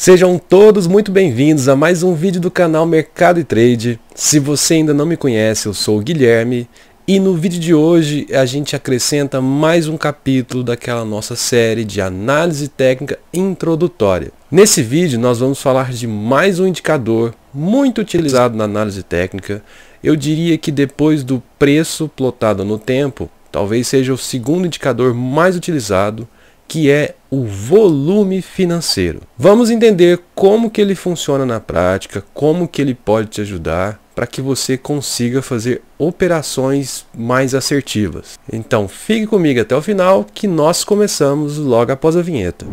Sejam todos muito bem-vindos a mais um vídeo do canal Mercado e Trade. Se você ainda não me conhece, eu sou o Guilherme e no vídeo de hoje a gente acrescenta mais um capítulo daquela nossa série de análise técnica introdutória. Nesse vídeo nós vamos falar de mais um indicador muito utilizado na análise técnica. Eu diria que depois do preço plotado no tempo, talvez seja o segundo indicador mais utilizado, que é o volume financeiro. Vamos entender como que ele funciona na prática, como que ele pode te ajudar para que você consiga fazer operações mais assertivas. Então fique comigo até o final que nós começamos logo após a vinheta.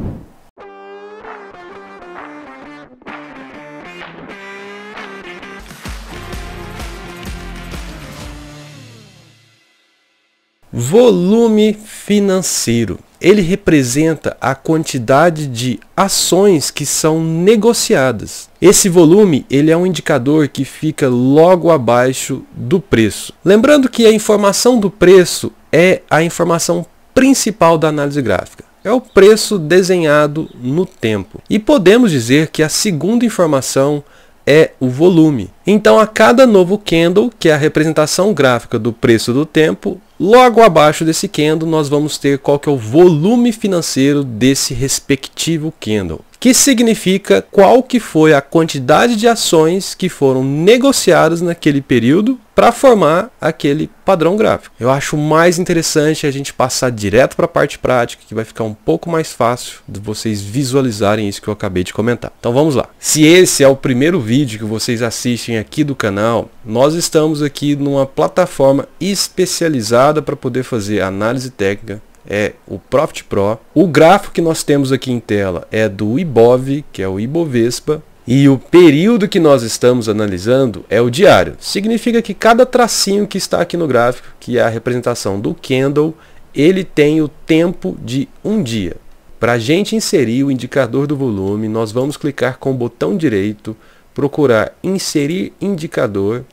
Volume financeiro. Ele representa a quantidade de ações que são negociadas. Esse volume ele é um indicador que fica logo abaixo do preço. Lembrando que a informação do preço é a informação principal da análise gráfica. É o preço desenhado no tempo. E podemos dizer que a segunda informação é o volume. Então a cada novo candle, que é a representação gráfica do preço do tempo, logo abaixo desse candle nós vamos ter qual que é o volume financeiro desse respectivo candle, que significa qual que foi a quantidade de ações que foram negociadas naquele período para formar aquele padrão gráfico. Eu acho mais interessante a gente passar direto para a parte prática, que vai ficar um pouco mais fácil de vocês visualizarem isso que eu acabei de comentar. Então vamos lá. Se esse é o primeiro vídeo que vocês assistem aqui do canal, nós estamos aqui numa plataforma especializada para poder fazer análise técnica. É o Profit Pro. O gráfico que nós temos aqui em tela é do Ibov, que é o Ibovespa. E o período que nós estamos analisando é o diário. Significa que cada tracinho que está aqui no gráfico, que é a representação do candle, ele tem o tempo de um dia. Para a gente inserir o indicador do volume, nós vamos clicar com o botão direito, procurar inserir indicador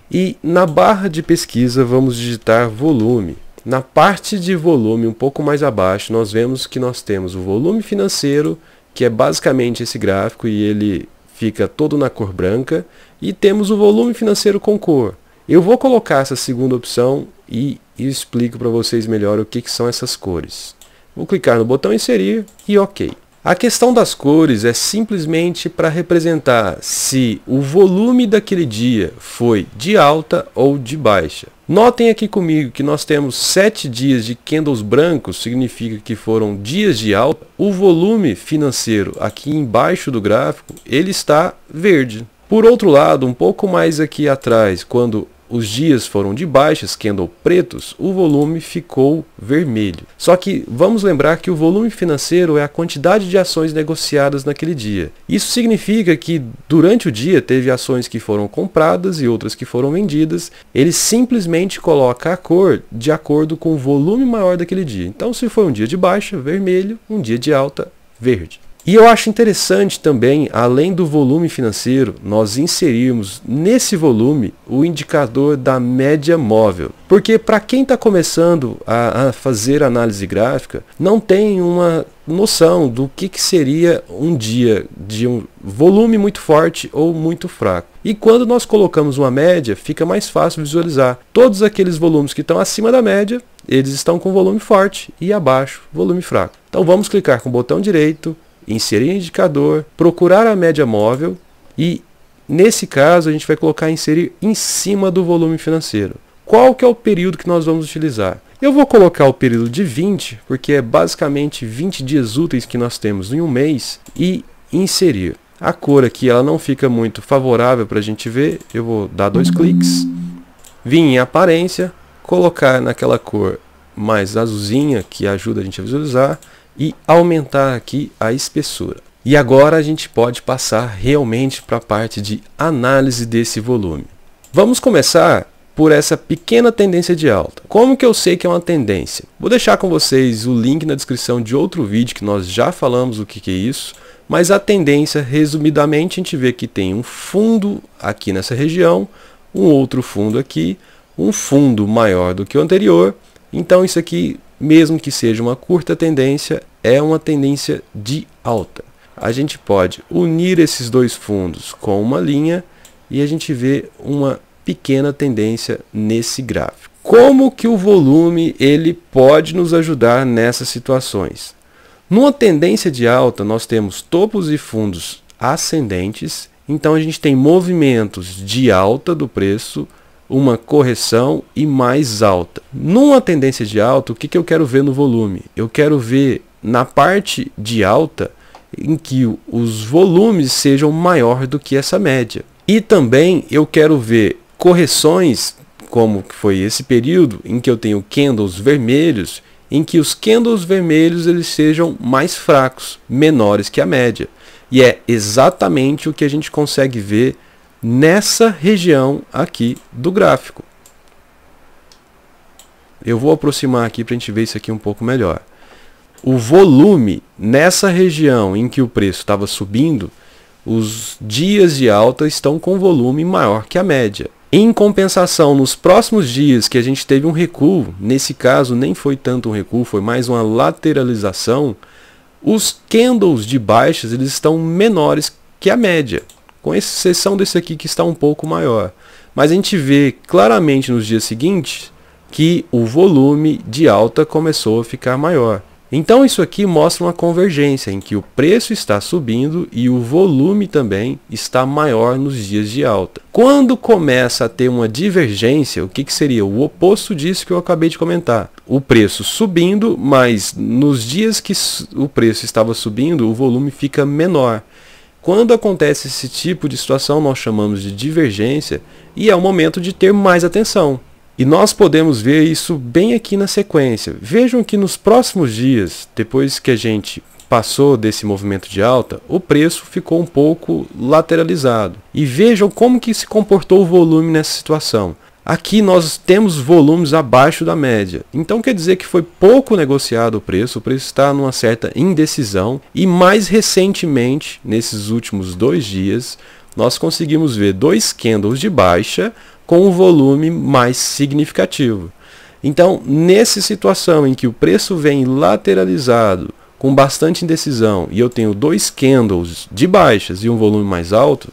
e na barra de pesquisa vamos digitar volume. Na parte de volume um pouco mais abaixo, nós vemos que nós temos o volume financeiro, que é basicamente esse gráfico e ele fica todo na cor branca, e temos o volume financeiro com cor. Eu vou colocar essa segunda opção e explico para vocês melhor o que são essas cores. Vou clicar no botão inserir e OK. A questão das cores é simplesmente para representar se o volume daquele dia foi de alta ou de baixa. Notem aqui comigo que nós temos 7 dias de candles brancos, significa que foram dias de alta. O volume financeiro aqui embaixo do gráfico, ele está verde. Por outro lado, um pouco mais aqui atrás, quando os dias foram de baixas, candle pretos, o volume ficou vermelho. Só que vamos lembrar que o volume financeiro é a quantidade de ações negociadas naquele dia. Isso significa que durante o dia teve ações que foram compradas e outras que foram vendidas. Ele simplesmente coloca a cor de acordo com o volume maior daquele dia. Então se foi um dia de baixa, vermelho, um dia de alta, verde. E eu acho interessante também, além do volume financeiro, nós inserirmos nesse volume o indicador da média móvel. Porque para quem está começando a fazer análise gráfica, não tem uma noção do que seria um dia de um volume muito forte ou muito fraco. E quando nós colocamos uma média, fica mais fácil visualizar. Todos aqueles volumes que estão acima da média, eles estão com volume forte e abaixo, volume fraco. Então vamos clicar com o botão direito, inserir indicador, procurar a média móvel e nesse caso a gente vai colocar inserir em cima do volume financeiro. Qual que é o período que nós vamos utilizar? Eu vou colocar o período de 20, porque é basicamente 20 dias úteis que nós temos em um mês, e inserir. A cor aqui ela não fica muito favorável para a gente ver, eu vou dar 2 cliques, vir em aparência, colocar naquela cor mais azulzinha que ajuda a gente a visualizar, e aumentar aqui a espessura. E agora a gente pode passar realmente para a parte de análise desse volume. Vamos começar por essa pequena tendência de alta. Como que eu sei que é uma tendência? Vou deixar com vocês o link na descrição de outro vídeo que nós já falamos o que é isso, mas a tendência, resumidamente, a gente vê que tem um fundo aqui nessa região, um outro fundo aqui, um fundo maior do que o anterior. Então isso aqui, mesmo que seja uma curta tendência, é uma tendência de alta. a gente pode unir esses dois fundos com uma linha e a gente vê uma pequena tendência nesse gráfico. Como que o volume ele pode nos ajudar nessas situações? Numa tendência de alta, nós temos topos e fundos ascendentes, então a gente tem movimentos de alta do preço, uma correção e mais alta. Numa tendência de alta, o que eu quero ver no volume? Eu quero ver na parte de alta em que os volumes sejam maior do que essa média. E também eu quero ver correções, como foi esse período em que eu tenho candles vermelhos, em que os candles vermelhos eles sejam mais fracos, menores que a média. E é exatamente o que a gente consegue ver nessa região aqui do gráfico. Eu vou aproximar aqui para a gente ver isso aqui um pouco melhor. O volume nessa região em que o preço estava subindo, os dias de alta estão com volume maior que a média. Em compensação, nos próximos dias que a gente teve um recuo, nesse caso nem foi tanto um recuo, foi mais uma lateralização, os candles de baixas eles estão menores que a média, com exceção desse aqui que está um pouco maior. Mas a gente vê claramente nos dias seguintes que o volume de alta começou a ficar maior. Então isso aqui mostra uma convergência em que o preço está subindo e o volume também está maior nos dias de alta. Quando começa a ter uma divergência, o que seria o oposto disso que eu acabei de comentar? O preço subindo, mas nos dias que o preço estava subindo, o volume fica menor. Quando acontece esse tipo de situação, nós chamamos de divergência e é o momento de ter mais atenção. E nós podemos ver isso bem aqui na sequência. Vejam que nos próximos dias, depois que a gente passou desse movimento de alta, o preço ficou um pouco lateralizado. E vejam como que se comportou o volume nessa situação. Aqui nós temos volumes abaixo da média. Então quer dizer que foi pouco negociado o preço está numa certa indecisão. E mais recentemente, nesses últimos 2 dias, nós conseguimos ver 2 candles de baixa com um volume mais significativo. Então, nessa situação em que o preço vem lateralizado, com bastante indecisão, e eu tenho 2 candles de baixas e um volume mais alto,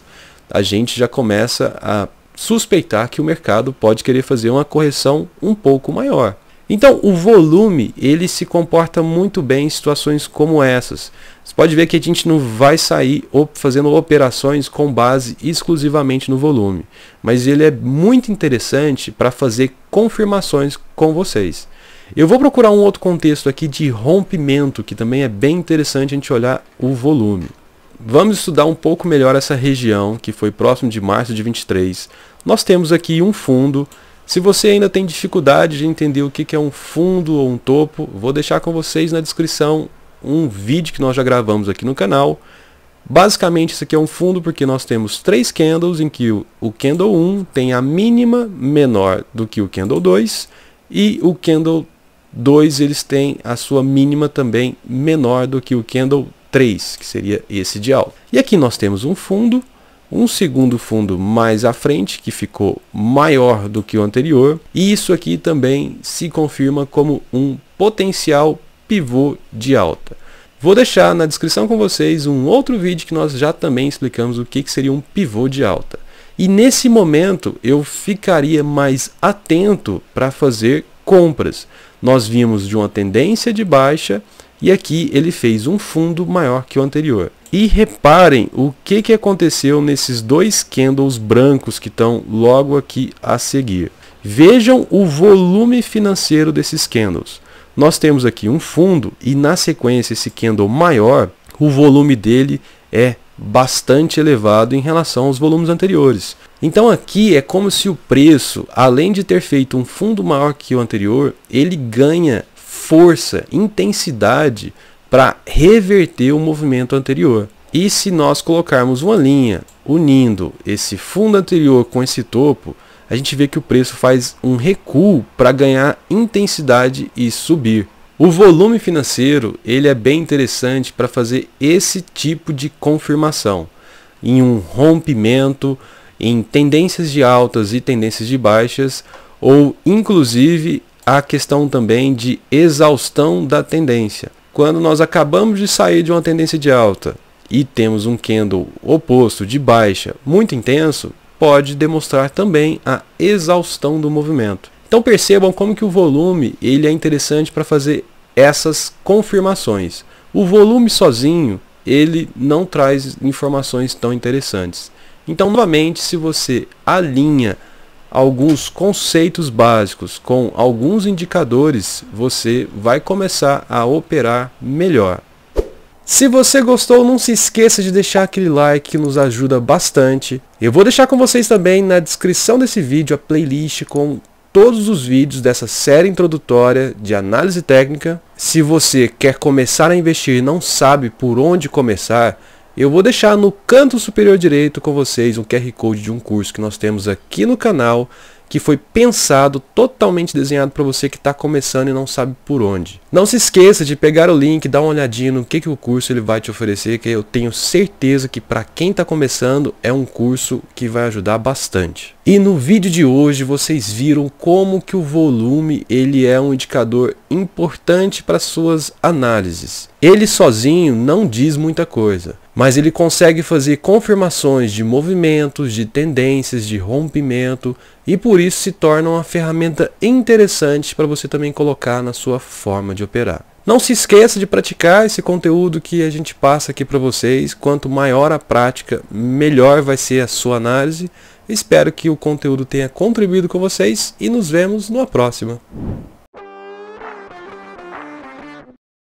a gente já começa a suspeitar que o mercado pode querer fazer uma correção um pouco maior. Então, o volume ele se comporta muito bem em situações como essas. Você pode ver que a gente não vai sair fazendo operações com base exclusivamente no volume, mas ele é muito interessante para fazer confirmações com vocês. Eu vou procurar um outro contexto aqui de rompimento, que também é bem interessante a gente olhar o volume. Vamos estudar um pouco melhor essa região, que foi próximo de março de 23. Nós temos aqui um fundo. Se você ainda tem dificuldade de entender o que é um fundo ou um topo, vou deixar com vocês na descrição um vídeo que nós já gravamos aqui no canal. Basicamente isso aqui é um fundo porque nós temos 3 candles em que o candle 1 tem a mínima menor do que o candle 2 e o candle 2 eles têm a sua mínima também menor do que o candle 3, que seria esse de alta. E aqui nós temos um fundo, um segundo fundo mais à frente, que ficou maior do que o anterior. E isso aqui também se confirma como um potencial pivô de alta. Vou deixar na descrição com vocês um outro vídeo que nós já também explicamos o que seria um pivô de alta. E nesse momento eu ficaria mais atento para fazer compras. Nós vimos de uma tendência de baixa e aqui ele fez um fundo maior que o anterior. E reparem o que aconteceu nesses 2 candles brancos que estão logo aqui a seguir. Vejam o volume financeiro desses candles. Nós temos aqui um fundo e na sequência esse candle maior, o volume dele é bastante elevado em relação aos volumes anteriores. Então aqui é como se o preço, além de ter feito um fundo maior que o anterior, ele ganha força, intensidade para reverter o movimento anterior. E se nós colocarmos uma linha unindo esse fundo anterior com esse topo, a gente vê que o preço faz um recuo para ganhar intensidade e subir. O volume financeiro ele é bem interessante para fazer esse tipo de confirmação. Em um rompimento, em tendências de altas e tendências de baixas, ou inclusive a questão também de exaustão da tendência. Quando nós acabamos de sair de uma tendência de alta e temos um candle oposto de baixa muito intenso, pode demonstrar também a exaustão do movimento. Então percebam como que o volume ele é interessante para fazer essas confirmações. O volume sozinho ele não traz informações tão interessantes. Então novamente, se você alinha alguns conceitos básicos com alguns indicadores, você vai começar a operar melhor. Se você gostou, não se esqueça de deixar aquele like que nos ajuda bastante. Eu vou deixar com vocês também na descrição desse vídeo a playlist com todos os vídeos dessa série introdutória de análise técnica. Se você quer começar a investir e não sabe por onde começar, eu vou deixar no canto superior direito com vocês um QR Code de um curso que nós temos aqui no canal, que foi pensado, totalmente desenhado para você que está começando e não sabe por onde. Não se esqueça de pegar o link, dar uma olhadinha no que o curso ele vai te oferecer, que eu tenho certeza que para quem está começando é um curso que vai ajudar bastante. E no vídeo de hoje vocês viram como que o volume ele é um indicador importante para suas análises. Ele sozinho não diz muita coisa, mas ele consegue fazer confirmações de movimentos, de tendências, de rompimento, e por isso se torna uma ferramenta interessante para você também colocar na sua forma de operar. Não se esqueça de praticar esse conteúdo que a gente passa aqui para vocês. Quanto maior a prática, melhor vai ser a sua análise. Espero que o conteúdo tenha contribuído com vocês e nos vemos numa próxima.